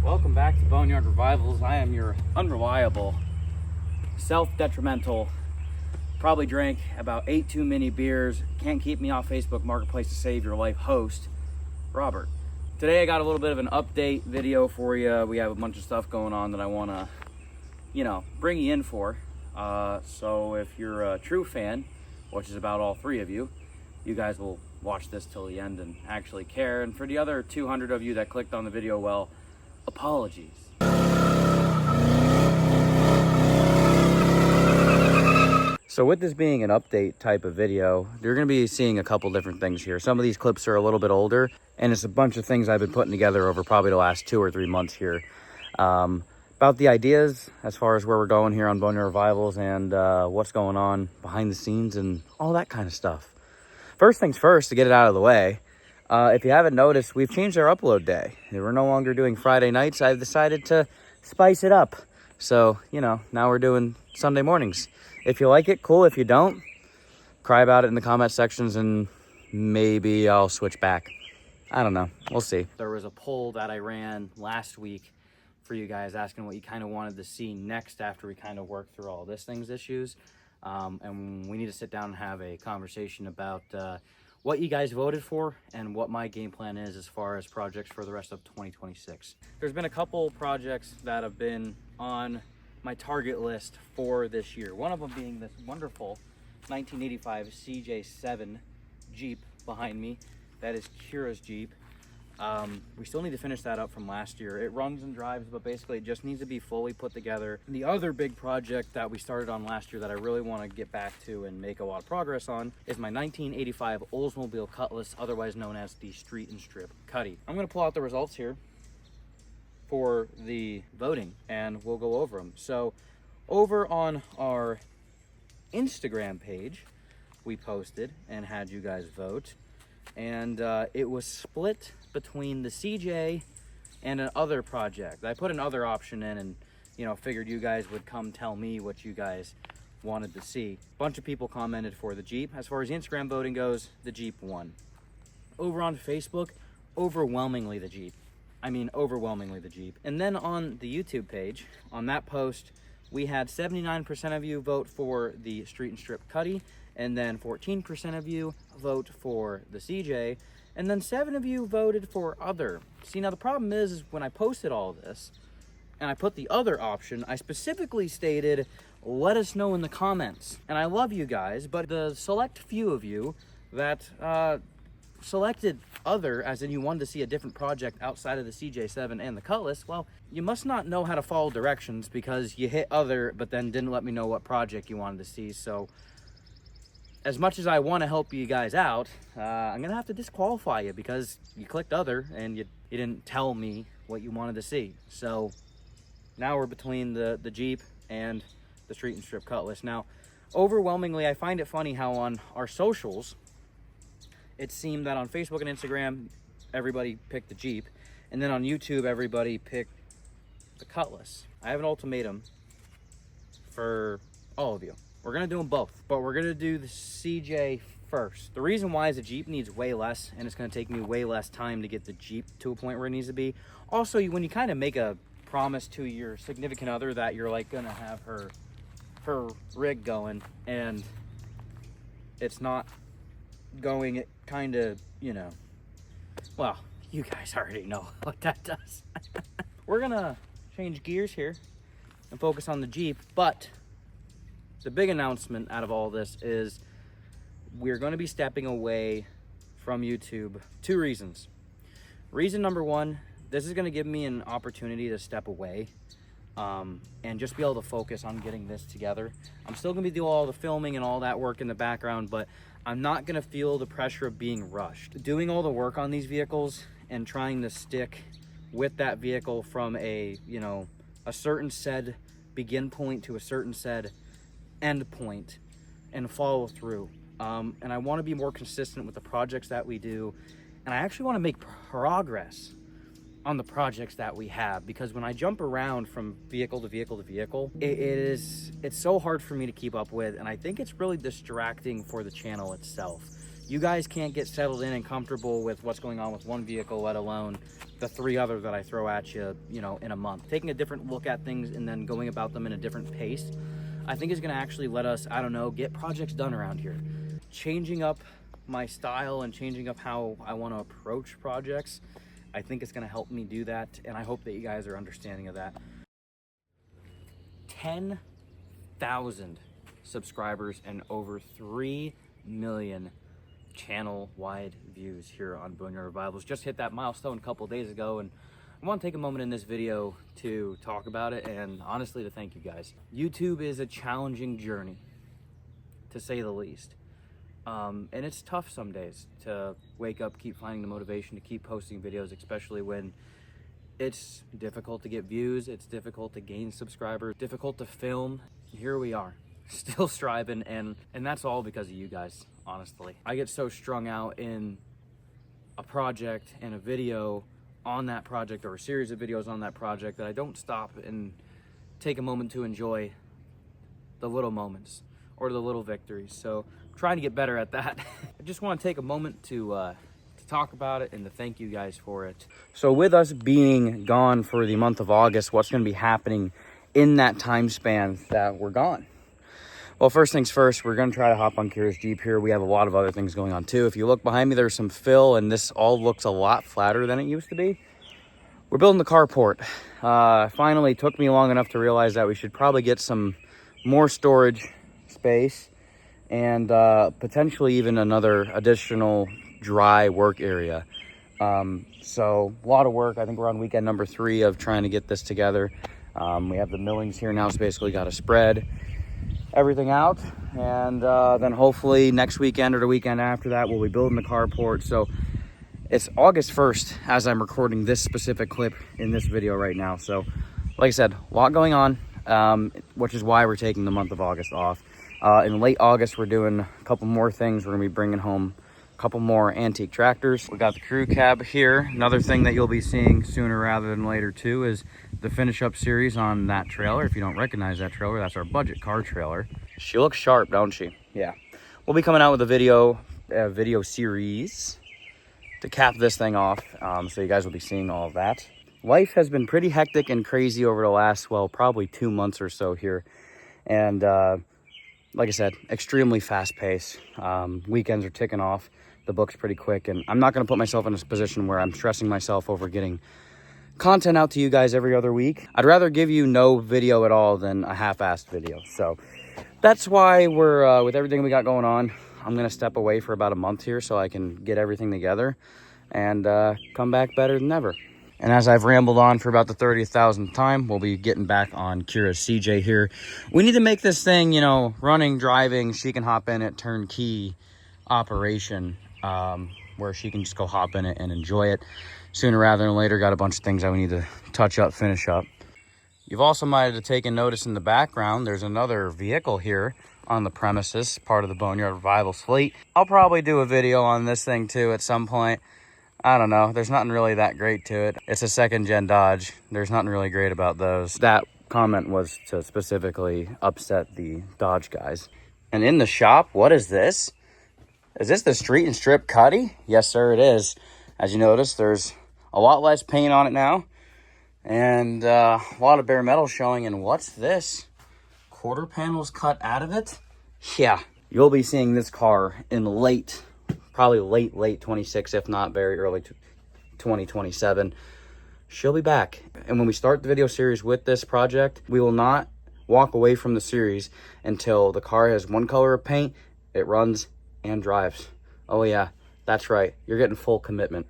Welcome back to Boneyard Revivals. I am your unreliable, self-detrimental, probably drank about 8 too many beers, can't keep me off Facebook Marketplace to save your life host, Robert. Today I got a little bit of an update video for you. We have a bunch of stuff going on that I want to, bring you in for. So if you're a true fan, which is about all 3 of you, you guys will watch this till the end and actually care. And for the other 200 of you that clicked on the video, well, apologies. So with this being an update type of video, you're going to be seeing a couple different things here. Some of these clips are a little bit older, and it's a bunch of things I've been putting together over probably the last 2 or 3 months here. About the ideas as far as where we're going here on Boneyard Revivals and what's going on behind the scenes and all that kind of stuff. First things first, to get it out of the way, if you haven't noticed, we've changed our upload day. We're no longer doing Friday nights. I've decided to spice it up. So, now we're doing Sunday mornings. If you like it, cool. If you don't, cry about it in the comment sections and maybe I'll switch back. I don't know. We'll see. There was a poll that I ran last week for you guys asking what you kind of wanted to see next after we kind of work through all this thing's issues. And we need to sit down and have a conversation about what you guys voted for and what my game plan is as far as projects for the rest of 2026. There's been a couple projects that have been on my target list for this year. One of them being this wonderful 1985 CJ7 Jeep behind me. That is Kira's Jeep. We still need to finish that up from last year. It runs and drives, but basically it just needs to be fully put together. And the other big project that we started on last year that I really want to get back to and make a lot of progress on is my 1985 Oldsmobile Cutlass, otherwise known as the Street and Strip Cutty. I'm going to pull out the results here for the voting and we'll go over them. So over on our Instagram page, we posted and had you guys vote. And it was split between the CJ and an other project. I put another option in and, figured you guys would come tell me what you guys wanted to see. A bunch of people commented for the Jeep. As far as the Instagram voting goes, the Jeep won. Over on Facebook, overwhelmingly the Jeep. I mean, overwhelmingly the Jeep. And then on the YouTube page, on that post, we had 79% of you vote for the Street and Strip Cutty, and then 14% of you vote for the CJ, and then 7 of you voted for other. See, now the problem is when I posted all this, and I put the other option, I specifically stated, let us know in the comments. And I love you guys, but the select few of you that selected other, as in you wanted to see a different project outside of the CJ7 and the Cutlass, well, you must not know how to follow directions because you hit other, but then didn't let me know what project you wanted to see. So as much as I want to help you guys out, I'm going to have to disqualify you because you clicked other and you didn't tell me what you wanted to see. So now we're between the Jeep and the Street and Strip Cutlass. Now, overwhelmingly, I find it funny how on our socials, it seemed that on Facebook and Instagram, everybody picked the Jeep. And then on YouTube, everybody picked the Cutlass. I have an ultimatum for all of you. We're going to do them both, but we're going to do the CJ first. The reason why is the Jeep needs way less, and it's going to take me way less time to get the Jeep to a point where it needs to be. Also, when you kind of make a promise to your significant other that you're like going to have her rig going, and it's not going, it kind of, well, you guys already know what that does. We're going to change gears here and focus on the Jeep, but the big announcement out of all this is we're going to be stepping away from YouTube. 2 reasons. Reason number 1, this is going to give me an opportunity to step away and just be able to focus on getting this together. I'm still going to be doing all the filming and all that work in the background, but I'm not going to feel the pressure of being rushed. Doing all the work on these vehicles and trying to stick with that vehicle from a certain said begin point to a certain said end point and follow through. And I want to be more consistent with the projects that we do. And I actually want to make progress on the projects that we have, because when I jump around from vehicle to vehicle to vehicle, it's so hard for me to keep up with, and I think it's really distracting for the channel itself. You guys can't get settled in and comfortable with what's going on with one vehicle, let alone the 3 other that I throw at you, you know, in a month. Taking a different look at things and then going about them in a different pace, I think is gonna actually let us, I don't know, get projects done around here. Changing up my style and changing up how I wanna approach projects, I think it's gonna help me do that, and I hope that you guys are understanding of that. 10,000 subscribers and over 3 million channel-wide views here on Boneyard Revivals. Just hit that milestone a couple days ago, and I want to take a moment in this video to talk about it and honestly to thank you guys. YouTube is a challenging journey, to say the least. And it's tough some days to wake up, keep finding the motivation to keep posting videos, especially when it's difficult to get views, it's difficult to gain subscribers, difficult to film. Here we are, still striving, and that's all because of you guys, honestly. I get so strung out in a project and a video on that project or a series of videos on that project that I don't stop and take a moment to enjoy the little moments or the little victories. So I'm trying to get better at that. I just want to take a moment to talk about it and to thank you guys for it. So with us being gone for the month of August, what's going to be happening in that time span that we're gone? Well, first things first, we're going to try to hop on Kira's Jeep here. We have a lot of other things going on too. If you look behind me, there's some fill, and this all looks a lot flatter than it used to be. We're building the carport. Finally took me long enough to realize that we should probably get some more storage space and potentially even another additional dry work area. So a lot of work. I think we're on weekend number 3 of trying to get this together. We have the millings here now, so basically got to spread everything out, and then hopefully next weekend or the weekend after that we'll be building the carport. So it's August 1st as I'm recording this specific clip in this video right now. So like I said, a lot going on, which is why we're taking the month of August off. In late August, we're doing a couple more things. We're gonna be bringing home a couple more antique tractors. We got the crew cab here. Another thing that you'll be seeing sooner rather than later too is the finish up series on that trailer. If you don't recognize that trailer, that's our budget car trailer. She looks sharp, don't she? Yeah. We'll be coming out with a video series to cap this thing off, so you guys will be seeing all of that. Life has been pretty hectic and crazy over the last, well, probably 2 months or so here, and like I said, extremely fast pace. Weekends are ticking off the books pretty quick, and I'm not going to put myself in a position where I'm stressing myself over getting content out to you guys every other week. I'd rather give you no video at all than a half-assed video. So that's why we're with everything we got going on, I'm gonna step away for about a month here so I can get everything together and come back better than ever. And as I've rambled on for about the 30,000th time, we'll be getting back on Kira's CJ here. We need to make this thing, you know, running, driving, she can hop in it, turnkey operation, where she can just go hop in it and enjoy it sooner rather than later. Got a bunch of things that we need to touch up, finish up. You've also might have taken notice in the background, there's another vehicle here on the premises, part of the Boneyard Revivals fleet. I'll probably do a video on this thing too at some point. I don't know, there's nothing really that great to it. It's a 2nd gen Dodge. There's nothing really great about those. That comment was to specifically upset the Dodge guys. And in the shop, what is this? Is this the Street and Strip Cuddy? Yes, sir, it is. As you notice, there's a lot less paint on it now, and a lot of bare metal showing. And what's this? Quarter panels cut out of it? Yeah, you'll be seeing this car in probably late 26, if not very early 2027. She'll be back. And when we start the video series with this project, we will not walk away from the series until the car has one color of paint, it runs and drives. Oh yeah, that's right, you're getting full commitment.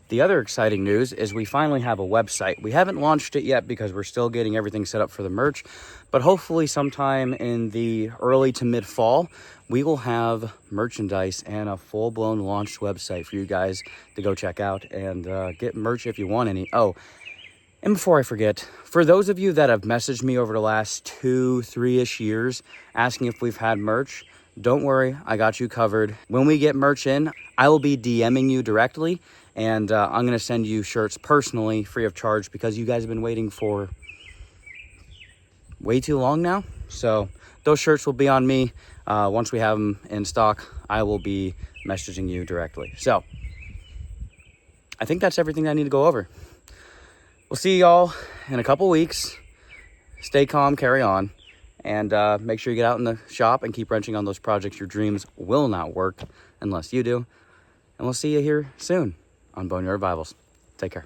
The other exciting news is we finally have a website. We haven't launched it yet because we're still getting everything set up for the merch, but hopefully sometime in the early to mid fall, we will have merchandise and a full-blown launched website for you guys to go check out and get merch if you want any. Oh, and before I forget, for those of you that have messaged me over the last 2-3-ish years asking if we've had merch, don't worry, I got you covered. When we get merch in, I will be DMing you directly, and I'm going to send you shirts personally, free of charge, because you guys have been waiting for way too long now. So those shirts will be on me. Once we have them in stock, I will be messaging you directly. So I think that's everything I need to go over. We'll see y'all in a couple weeks. Stay calm, carry on, and make sure you get out in the shop and keep wrenching on those projects. Your dreams will not work unless you do. And we'll see you here soon on Boneyard Revivals. Take care.